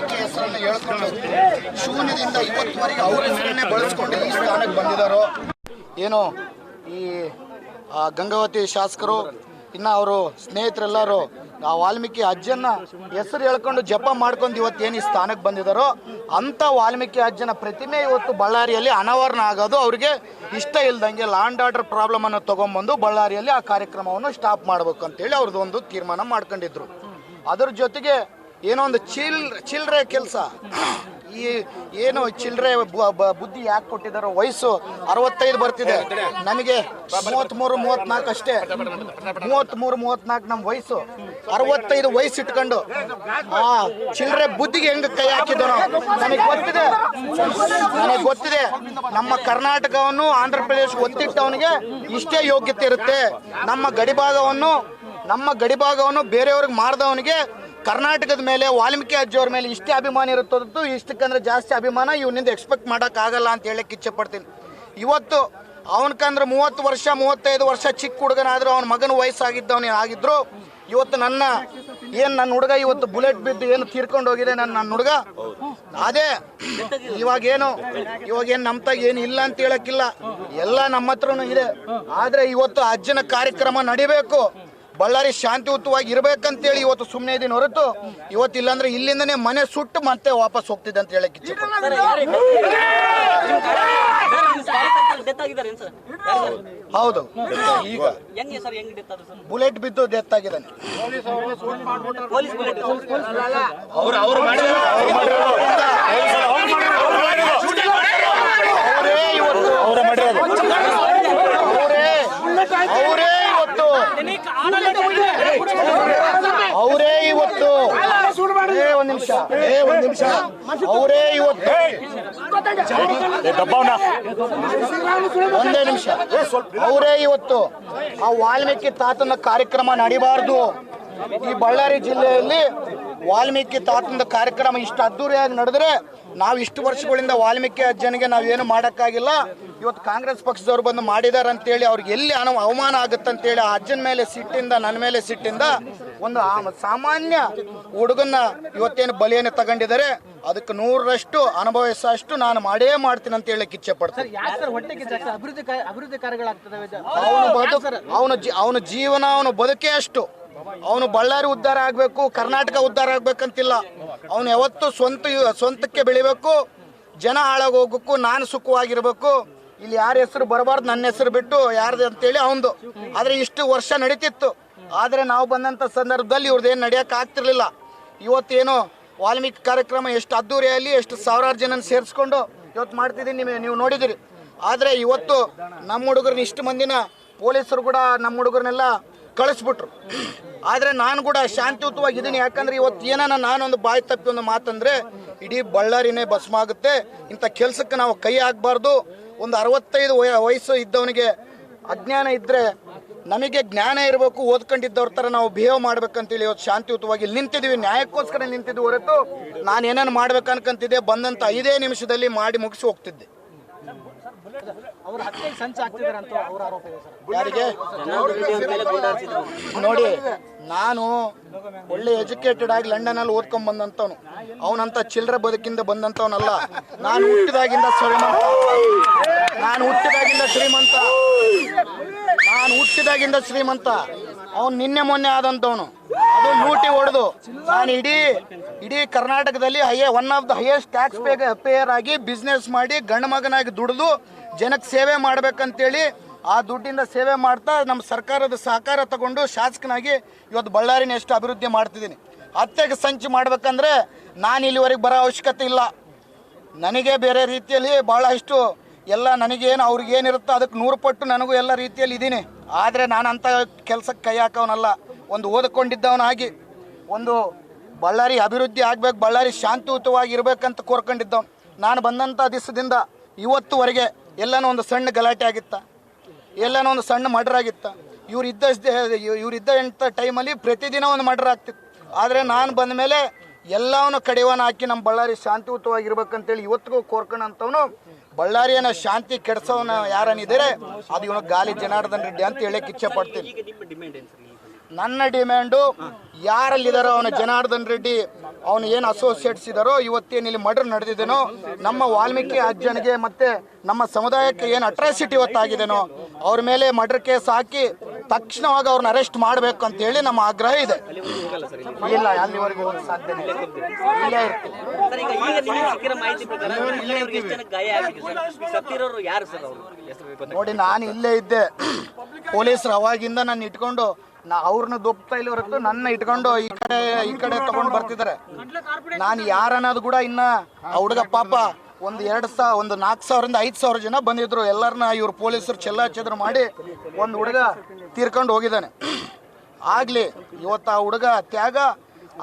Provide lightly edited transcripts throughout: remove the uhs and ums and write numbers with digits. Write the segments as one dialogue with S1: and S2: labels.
S1: ಹೆಸರನ್ನು ಹೇಳ್ಕೊಂಡು ಶೂನ್ಯದಿಂದ ಇವತ್ತುವರೆಗೆ ಅವ್ರ ಹೆಸರನ್ನೇ ಬಳಸ್ಕೊಂಡು ಈ ಸ್ಥಾನಕ್ಕೆ ಬಂದಿದ್ದಾರೋ ಏನೋ ಈ ಗಂಗಾವತಿ ಶಾಸಕರು ಇನ್ನು ಅವರು ಸ್ನೇಹಿತರೆಲ್ಲರೂ ಆ ವಾಲ್ಮೀಕಿ ಅಜ್ಜನ ಹೆಸರು ಹೇಳ್ಕೊಂಡು ಜಪ ಮಾಡ್ಕೊಂಡು ಇವತ್ತೇನು ಈ ಸ್ಥಾನಕ್ಕೆ ಬಂದಿದ್ದಾರೋ ಅಂಥ ವಾಲ್ಮೀಕಿ ಅಜ್ಜನ ಪ್ರತಿಮೆ ಇವತ್ತು ಬಳ್ಳಾರಿಯಲ್ಲಿ ಅನಾವರಣ ಆಗೋದು ಅವ್ರಿಗೆ ಇಷ್ಟ ಇಲ್ದಂಗೆ ಲ್ಯಾಂಡ್ ಆರ್ಡರ್ ಪ್ರಾಬ್ಲಮ್ ಅನ್ನು ತೊಗೊಂಬಂದು ಬಳ್ಳಾರಿಯಲ್ಲಿ ಆ ಕಾರ್ಯಕ್ರಮವನ್ನು ಸ್ಟಾಪ್ ಮಾಡಬೇಕು ಅಂತೇಳಿ ಅವ್ರದ್ದು ಒಂದು ತೀರ್ಮಾನ ಮಾಡ್ಕೊಂಡಿದ್ರು. ಅದ್ರ ಜೊತೆಗೆ ಏನೋ ಒಂದು ಚಿಲ್ಲರೆ ಕೆಲಸ, ಈ ಏನು ಚಿಲ್ಲರೆ ಬುದ್ಧಿ ಯಾಕೆ ಕೊಟ್ಟಿದ್ದಾರೋ, ವಯಸ್ಸು 65 ಬರ್ತಿದೆ, ನಮಗೆ 33-34 ಅಷ್ಟೇ, 33-34 ನಮ್ಮ ವಯಸ್ಸು, 65 ವಯಸ್ಸು ಇಟ್ಕೊಂಡು ಆ ಚಿಲ್ಲರೆ ಬುದ್ಧಿಗೆ ಹೆಂಗೆ ಕೈ ಹಾಕಿದನೋ ನನಗೆ ಗೊತ್ತಿದೆ. ನಮ್ಮ ಕರ್ನಾಟಕವನ್ನು ಆಂಧ್ರ ಪ್ರದೇಶ ಒತ್ತಿಟ್ಟವನಿಗೆ ಇಷ್ಟೇ ಯೋಗ್ಯತೆ ಇರುತ್ತೆ. ನಮ್ಮ ಗಡಿಭಾಗವನ್ನು ಬೇರೆಯವ್ರಿಗೆ ಮಾರ್ದವನಿಗೆ ಕರ್ನಾಟಕದ ಮೇಲೆ ವಾಲ್ಮೀಕಿ ಅಜ್ಜಿಯವ್ರ ಮೇಲೆ ಇಷ್ಟೇ ಅಭಿಮಾನ ಇರುತ್ತದ್ದು, ಇಷ್ಟಕ್ಕಂದ್ರೆ ಜಾಸ್ತಿ ಅಭಿಮಾನ ಇವನಿಂದ ಎಕ್ಸ್ಪೆಕ್ಟ್ ಮಾಡೋಕ್ಕಾಗಲ್ಲ ಅಂತ ಹೇಳಕ್ಕೆ ಇಚ್ಛೆ ಪಡ್ತೀನಿ. ಇವತ್ತು ಅವನಕಂದ್ರೆ 30 ವರ್ಷ 35 ವರ್ಷ ಚಿಕ್ಕ ಹುಡುಗನಾದರೂ ಅವನ ಮಗನ ವಯಸ್ಸಾಗಿದ್ದವನೇ ಆಗಿದ್ರು. ಇವತ್ತು ನನ್ನ ಹುಡುಗ ಇವತ್ತು ಬುಲೆಟ್ ಬಿದ್ದು ಏನು ತೀರ್ಕೊಂಡು ಹೋಗಿದೆ ನನ್ನ ಹುಡುಗ. ಅದೇ ಇವಾಗೇನು ನಮ್ತಾಗ ಏನು ಇಲ್ಲ ಅಂತ ಹೇಳಕ್ಕಿಲ್ಲ, ಎಲ್ಲ ನಮ್ಮ ಹತ್ರನೂ ಇದೆ. ಆದರೆ ಇವತ್ತು ಅಜ್ಜನ ಕಾರ್ಯಕ್ರಮ ನಡಿಬೇಕು, ಬಳ್ಳಾರಿ ಶಾಂತಿಯುತವಾಗಿ ಇರ್ಬೇಕಂತೇಳಿ ಇವತ್ತು ಸುಮ್ಮನೆ ಇದೀನಿ ಹೊರತು ಇವತ್ತು ಇಲ್ಲಾಂದ್ರೆ ಇಲ್ಲಿಂದನೇ ಮನೆ ಸುಟ್ಟು ಮತ್ತೆ ವಾಪಸ್ ಹೋಗ್ತಿದ್ದೆ ಅಂತ ಹೇಳಕ್ ಇಚ್ಛೆ. ಹೌದು, ಈಗ ಬುಲೆಟ್ ಬಿದ್ದು ಡೆತ್ ಆಗಿದ್ದಾನೆ. ಅವರೇ ಇವತ್ತು ಒಂದ್ ನಿಮಿಷ ಅವರೇ ಇವತ್ತು ಒಂದೇ ನಿಮಿಷ ಅವರೇ ಇವತ್ತು ಆ ವಾಲ್ಮೀಕಿ ತಾತನ ಕಾರ್ಯಕ್ರಮ ನಡಿಬಾರ್ದು. ಈ ಬಳ್ಳಾರಿ ಜಿಲ್ಲೆಯಲ್ಲಿ ವಾಲ್ಮೀಕಿ ತಾತನ ಕಾರ್ಯಕ್ರಮ ಇಷ್ಟು ಅದ್ದೂರಿಯಾಗಿ ನಡೆದ್ರೆ ನಾವು ಇಷ್ಟು ವರ್ಷಗಳಿಂದ ವಾಲ್ಮೀಕಿ ಅಜ್ಜನಿಗೆ ನಾವೇನು ಮಾಡೋಕ್ಕಾಗಿಲ್ಲ. ಇವತ್ತು ಕಾಂಗ್ರೆಸ್ ಪಕ್ಷದವ್ರು ಬಂದು ಮಾಡಿದಾರೆ ಅಂತೇಳಿ ಅವ್ರಿಗೆ ಎಲ್ಲಿ ಅವಮಾನ ಆಗುತ್ತಂತೇಳಿ ಆ ಅಜ್ಜನ ಮೇಲೆ ಸಿಟ್ಟಿಂದ, ನನ್ನ ಮೇಲೆ ಸಿಟ್ಟಿಂದ ಒಂದು ಸಾಮಾನ್ಯ ಹುಡುಗನ್ನ ಇವತ್ತೇನು ಬಲಿಯನ್ನು ತಗೊಂಡಿದ್ದಾರೆ, ಅದಕ್ಕೆ 100ರಷ್ಟು ಅನುಭವಿಸಷ್ಟು ನಾನು ಮಾಡೇ ಮಾಡ್ತೀನಿ ಅಂತ ಹೇಳಕ್ ಇಚ್ಛೆ ಪಡ್ತೀನಿ. ಅವನ ಜೀವನ, ಅವನು ಬದುಕೇ ಅಷ್ಟು. ಅವನು ಬಳ್ಳಾರಿ ಉದ್ಧಾರ ಆಗ್ಬೇಕು, ಕರ್ನಾಟಕ ಉದ್ಧಾರ ಆಗ್ಬೇಕಂತಿಲ್ಲ. ಅವನು ಯಾವತ್ತು ಸ್ವಂತಕ್ಕೆ ಬೆಳಿಬೇಕು, ಜನ ಹಾಳಾಗಿ ಹೋಗ್ಬೇಕು, ನಾನು ಸುಖವಾಗಿರ್ಬೇಕು, ಇಲ್ಲಿ ಯಾರ ಹೆಸರು ಬರಬಾರ್ದು, ನನ್ನ ಹೆಸರು ಬಿಟ್ಟು ಯಾರ್ದು ಅಂತೇಳಿ ಅವನದು. ಆದ್ರೆ ಇಷ್ಟು ವರ್ಷ ನಡೀತಿತ್ತು. ಆದರೆ ನಾವು ಬಂದಂಥ ಸಂದರ್ಭದಲ್ಲಿ ಇವ್ರದ್ದೇನು ನಡೆಯೋಕೆ ಆಗ್ತಿರ್ಲಿಲ್ಲ. ಇವತ್ತೇನು ವಾಲ್ಮೀಕಿ ಕಾರ್ಯಕ್ರಮ ಎಷ್ಟು ಅದ್ದೂರಿಯಲ್ಲಿ ಎಷ್ಟು ಸಾವಿರಾರು ಜನ ಸೇರಿಸ್ಕೊಂಡು ಇವತ್ತು ಮಾಡ್ತಿದ್ದೀನಿ, ನೀವು ನೋಡಿದಿರಿ. ಆದರೆ ಇವತ್ತು ನಮ್ಮ ಹುಡುಗರನ್ನ ಇಷ್ಟು ಮಂದಿನ ಪೊಲೀಸರು ಕೂಡ ನಮ್ಮ ಹುಡುಗರನ್ನೆಲ್ಲ ಕಳಿಸ್ಬಿಟ್ರು. ಆದರೆ ನಾನು ಕೂಡ ಶಾಂತಿಯುತವಾಗಿ ಇದ್ದೀನಿ. ಯಾಕಂದ್ರೆ ಇವತ್ತು ಏನಾನ ನಾನೊಂದು ಬಾಯಿ ತಪ್ಪಿ ಒಂದು ಮಾತಂದ್ರೆ ಇಡೀ ಬಳ್ಳಾರಿನೇ ಭಸ್ಮ ಆಗುತ್ತೆ. ಇಂಥ ಕೆಲಸಕ್ಕೆ ನಾವು ಕೈ ಹಾಕಬಾರ್ದು. ಒಂದು 65 ವಯಸ್ಸು ಇದ್ದವನಿಗೆ ಅಜ್ಞಾನ ಇದ್ದರೆ ನಮಗೆ ಜ್ಞಾನ ಇರಬೇಕು, ಓದ್ಕೊಂಡಿದ್ದವ್ರ ಥರ ನಾವು ಬಿಹೇವ್ ಮಾಡ್ಬೇಕಂತೇಳಿ ಇವತ್ತು ಶಾಂತಿಯುತವಾಗಿ ಇಲ್ಲಿ ನಿಂತಿದ್ದೀವಿ. ನ್ಯಾಯಕ್ಕೋಸ್ಕರ ನಿಂತಿದ್ವಿ ಹೊರತು ನಾನು ಏನೇನು ಮಾಡ್ಬೇಕು ಅನ್ಕೊಂತಿದ್ದೆ ಬಂದಂಥ 5 ನಿಮಿಷದಲ್ಲಿ ಮಾಡಿ ಮುಗಿಸಿ ಹೋಗ್ತಿದ್ದೆ. ಯಾರಿಗೆ ನೋಡಿ, ನಾನು ಒಳ್ಳೆ ಎಜುಕೇಟೆಡ್ ಆಗಿ ಲಂಡನಲ್ಲಿ ಓದ್ಕೊಂಡ್ ಬಂದಂತವನು. ಅವನಂತ ಚಿಲ್ಲರೆ ಬದುಕಿಂದ ಬಂದಂತವನಲ್ಲ. ನಾನು ಹುಟ್ಟಿದಾಗಿಂದ ಶ್ರೀಮಂತ. ಅವನು ನಿನ್ನೆ ಮೊನ್ನೆ ಆದಂತವನು. ಅದು ಲೂಟಿ ಹೊಡೆದು ನಾನು ಇಡೀ ಕರ್ನಾಟಕದಲ್ಲಿ one of the highest tax pair ಆಗಿ ಬಿಸ್ನೆಸ್ ಮಾಡಿ ಗಂಡು ಮಗನಾಗಿ ದುಡಿದು ಜನಕ್ಕೆ ಸೇವೆ ಮಾಡ್ಬೇಕಂತೇಳಿ ಆ ದುಡ್ಡಿಂದ ಸೇವೆ ಮಾಡ್ತಾ ನಮ್ಮ ಸರ್ಕಾರದ ಸಹಕಾರ ತಗೊಂಡು ಶಾಸಕನಾಗಿ ಇವತ್ತು ಬಳ್ಳಾರಿನ ಎಷ್ಟು ಅಭಿವೃದ್ಧಿ ಮಾಡ್ತಿದ್ದೀನಿ. ಹತ್ಯೆಗೆ ಸಂಚು ಮಾಡ್ಬೇಕಂದ್ರೆ ನಾನು ಇಲ್ಲಿವರೆಗೆ ಬರೋ ಅವಶ್ಯಕತೆ ಇಲ್ಲ. ನನಗೆ ಬೇರೆ ರೀತಿಯಲ್ಲಿ ಭಾಳಷ್ಟು ಎಲ್ಲ ನನಗೇನು ಅವ್ರಿಗೇನಿರುತ್ತೋ ಅದಕ್ಕೆ 100 ಪಟ್ಟು ನನಗೂ ಎಲ್ಲ ರೀತಿಯಲ್ಲಿ ಇದ್ದೀನಿ. ಆದರೆ ನಾನು ಅಂಥ ಕೆಲಸಕ್ಕೆ ಕೈ ಹಾಕೋನಲ್ಲ. ಒಂದು ಓದ್ಕೊಂಡಿದ್ದವನಾಗಿ ಒಂದು ಬಳ್ಳಾರಿ ಅಭಿವೃದ್ಧಿ ಆಗ್ಬೇಕು, ಬಳ್ಳಾರಿ ಶಾಂತಿಯುತವಾಗಿ ಇರಬೇಕಂತ ಕೋರ್ಕೊಂಡಿದ್ದವನು. ನಾನು ಬಂದಂಥ ದಿವಸದಿಂದ ಇವತ್ತುವರೆಗೆ ಎಲ್ಲನೂ ಒಂದು ಸಣ್ಣ ಗಲಾಟೆ ಆಗಿತ್ತ, ಎಲ್ಲನೋ ಒಂದು ಸಣ್ಣ ಮರ್ಡರ್ ಆಗಿತ್ತ. ಇವ್ರಿದ್ದಂಥ ಟೈಮಲ್ಲಿ ಪ್ರತಿದಿನ ಒಂದು ಮರ್ಡರ್ ಆಗ್ತಿತ್ತು. ಆದರೆ ನಾನು ಬಂದ ಮೇಲೆ ಎಲ್ಲವನ್ನ ಕಡಿವಾಣ ಹಾಕಿ ನಮ್ಮ ಬಳ್ಳಾರಿ ಶಾಂತಿಯುತವಾಗಿರ್ಬೇಕಂತೇಳಿ ಇವತ್ತಿಗೂ ಕೋರ್ಕೊಂಡಂಥವನು. ಬಳ್ಳಾರಿಯನ್ನ ಶಾಂತಿ ಕೆಡಿಸೋನ ಯಾರನಿದ್ದಾರೆ ಅದು ಇವನು ಗಾಲಿ ಜನಾರ್ದನ್ ರೆಡ್ಡಿ ಅಂತ ಹೇಳಕ್ಕೆ ಇಚ್ಛೆ ಪಡ್ತೀನಿ. ನನ್ನ ಡಿಮ್ಯಾಂಡು ಯಾರಲ್ಲಿದ್ದಾರೋ ಅವನ ಜನಾರ್ದನ್ ರೆಡ್ಡಿ ಅವನು ಏನು ಅಸೋಸಿಯೇಟ್ಸ್ ಇದ್ದಾರೋ ಇವತ್ತೇನು ಇಲ್ಲಿ ಮರ್ಡರ್ ನಡೆದಿದ್ದೇನೋ ನಮ್ಮ ವಾಲ್ಮೀಕಿ ಅಜ್ಜನಿಗೆ ಮತ್ತೆ ನಮ್ಮ ಸಮುದಾಯಕ್ಕೆ ಏನು ಅಟ್ರಾಸಿಟಿ ಇವತ್ತಾಗಿದೆನೋ ಅವ್ರ ಮೇಲೆ ಮರ್ಡರ್ ಕೇಸ್ ಹಾಕಿ ತಕ್ಷಣವಾಗಿ ಅವ್ರನ್ನ ಅರೆಸ್ಟ್ ಮಾಡಬೇಕು ಅಂತ ಹೇಳಿ ನಮ್ಮ ಆಗ್ರಹ ಇದೆ. ಇಲ್ಲ, ಅಲ್ಲಿವರೆಗೆ ಹೋಗಲು ಸಾಧ್ಯನೇ ಇಲ್ಲ. ಇಲ್ಲೇ ನೋಡಿ, ನಾನು ಇಲ್ಲೇ ಇದ್ದೆ. ಪೊಲೀಸರು ಅವಾಗಿಂದ ನನ್ನ ಇಟ್ಕೊಂಡು ಅವ್ರನ್ನ ದೊಪ್ತಾ ಇಲ್ಲ ಹೊರತು ನನ್ನ ಇಟ್ಕೊಂಡು ಈ ಕಡೆ ತಗೊಂಡು ಬರ್ತಿದ್ದಾರೆ. ನಾನು ಯಾರನ್ನೋದು ಕೂಡ ಇನ್ನ ಆ ಹುಡುಗ ಪಾಪ ಒಂದು 4,000ರಿಂದ 5,000 ಜನ ಬಂದಿದ್ರು. ಎಲ್ಲರನ್ನ ಇವ್ರು ಪೊಲೀಸರು ಚೆಲ್ಲಾಚೆದ್ರ ಮಾಡಿ ಒಂದು ಹುಡುಗ ತೀರ್ಕೊಂಡು ಹೋಗಿದ್ದಾನೆ. ಆಗ್ಲಿ ಇವತ್ತು ಆ ಹುಡುಗ ತ್ಯಾಗ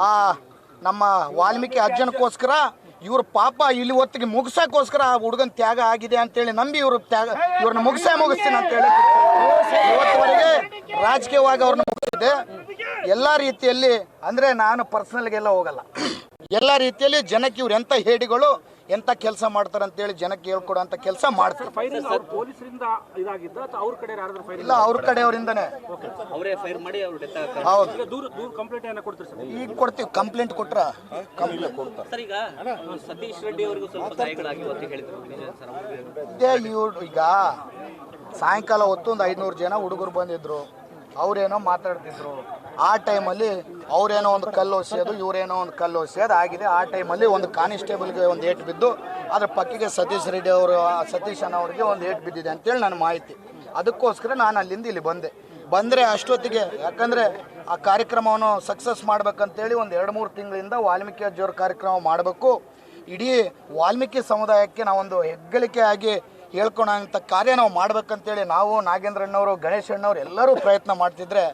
S1: ಆ ನಮ್ಮ ವಾಲ್ಮೀಕಿ ಅಜ್ಜನಕ್ಕೋಸ್ಕರ ಇವ್ರ ಪಾಪ ಇಲ್ಲಿ ಹೊತ್ತಿಗೆ ಮುಗಿಸೋಕ್ಕೋಸ್ಕರ ಆ ಹುಡುಗನ ತ್ಯಾಗ ಆಗಿದೆ ಅಂತೇಳಿ ನಂಬಿ ಇವ್ರನ್ನ ಮುಗಿಸ್ತೀನಿ ಅಂತೇಳಿ ಇವತ್ತುವರೆಗೆ ರಾಜಕೀಯವಾಗಿ ಅವ್ರನ್ನ ಮುಗಿಸಿದೆ. ಎಲ್ಲ ರೀತಿಯಲ್ಲಿ ಅಂದರೆ ನಾನು ಪರ್ಸನಲ್ಗೆಲ್ಲ ಹೋಗಲ್ಲ. ಎಲ್ಲ ರೀತಿಯಲ್ಲಿ ಜನಕ್ಕೆ ಇವ್ರು ಎಂಥ ಹೇಡಿಗಳು ಎಂಥ ಕೆಲಸ ಮಾಡ್ತಾರೆ ಅಂತೇಳಿ ಜನಕ್ಕೆ ಹೇಳ್ಕೊಡೋಂಥ ಕೆಲಸ ಮಾಡ್ತಾರೆ. ಇಲ್ಲ, ಅವ್ರ ಕಡೆಯವರಿಂದನೇ. ಹೌದು, ಈಗ ಕೊಡ್ತೀವಿ. ಕಂಪ್ಲೇಂಟ್ ಕೊಟ್ರ ಈಗ ಸಾಯಂಕಾಲ ಹೊತ್ತು ಒಂದು 500 ಜನ ಹುಡುಗರು ಬಂದಿದ್ರು. ಅವ್ರೇನೋ ಮಾತಾಡ್ತಿದ್ರು. ಆ ಟೈಮಲ್ಲಿ ಅವ್ರೇನೋ ಒಂದು ಕಲ್ಲು ಹೊಸೆಯೋದು, ಇವರೇನೋ ಒಂದು ಕಲ್ಲು ಹೊಸೆಯೋದು ಆಗಿದೆ. ಆ ಟೈಮಲ್ಲಿ ಒಂದು ಕಾನಿಸ್ಟೇಬಲ್ಗೆ ಒಂದು ಏಟು ಬಿದ್ದು ಅದ್ರ ಪಕ್ಕಿಗೆ ಸತೀಶ್ ಅಣ್ಣ ಅವ್ರಿಗೆ ಒಂದು ಏಟು ಬಿದ್ದಿದೆ ಅಂತೇಳಿ ನನ್ನ ಮಾಹಿತಿ. ಅದಕ್ಕೋಸ್ಕರ ನಾನು ಅಲ್ಲಿಂದ ಇಲ್ಲಿ ಬಂದರೆ ಅಷ್ಟೊತ್ತಿಗೆ, ಯಾಕಂದರೆ ಆ ಕಾರ್ಯಕ್ರಮವನ್ನು ಸಕ್ಸಸ್ ಮಾಡ್ಬೇಕಂತೇಳಿ ಒಂದು 2-3 ತಿಂಗಳಿಂದ ವಾಲ್ಮೀಕಿ ಅಜ್ಜಿಯವ್ರ ಕಾರ್ಯಕ್ರಮ ಮಾಡಬೇಕು. ಇಡೀ ವಾಲ್ಮೀಕಿ ಸಮುದಾಯಕ್ಕೆ ನಾವೊಂದು ಹೆಗ್ಗಳಿಕೆ ಆಗಿ ಹೇಳ್ಕೊಳೋಂಥ ಕಾರ್ಯ ನಾವು ಮಾಡ್ಬೇಕಂತೇಳಿ ನಾವು ನಾಗೇಂದ್ರಣ್ಣವರು, ಗಣೇಶಣ್ಣವ್ರು ಎಲ್ಲರೂ ಪ್ರಯತ್ನ ಮಾಡ್ತಿದ್ರೆ,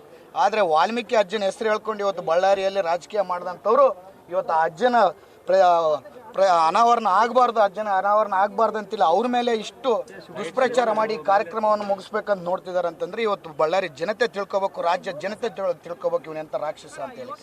S1: ಆದರೆ ವಾಲ್ಮೀಕಿ ಅಜ್ಜನ ಹೆಸರು ಹೇಳ್ಕೊಂಡು ಇವತ್ತು ಬಳ್ಳಾರಿಯಲ್ಲಿ ರಾಜಕೀಯ ಮಾಡಿದಂಥವ್ರು ಇವತ್ತು ಆ ಅಜ್ಜನ ಅನಾವರಣ ಆಗಬಾರ್ದು ಅಂತಿಲ್ಲ. ಅವ್ರ ಮೇಲೆ ಇಷ್ಟು ದುಷ್ಪ್ರಚಾರ ಮಾಡಿ ಕಾರ್ಯಕ್ರಮವನ್ನು ಮುಗಿಸ್ಬೇಕಂತ ನೋಡ್ತಿದ್ದಾರೆ ಅಂತಂದ್ರೆ ಇವತ್ತು ಬಳ್ಳಾರಿ ಜನತೆ ತಿಳ್ಕೊಬೇಕು, ರಾಜ್ಯ ಜನತೆ ತಿಳ್ಕೊಬೇಕು ಇವನೆಂಥ ರಾಕ್ಷಸ ಅಂತೇಳಿ.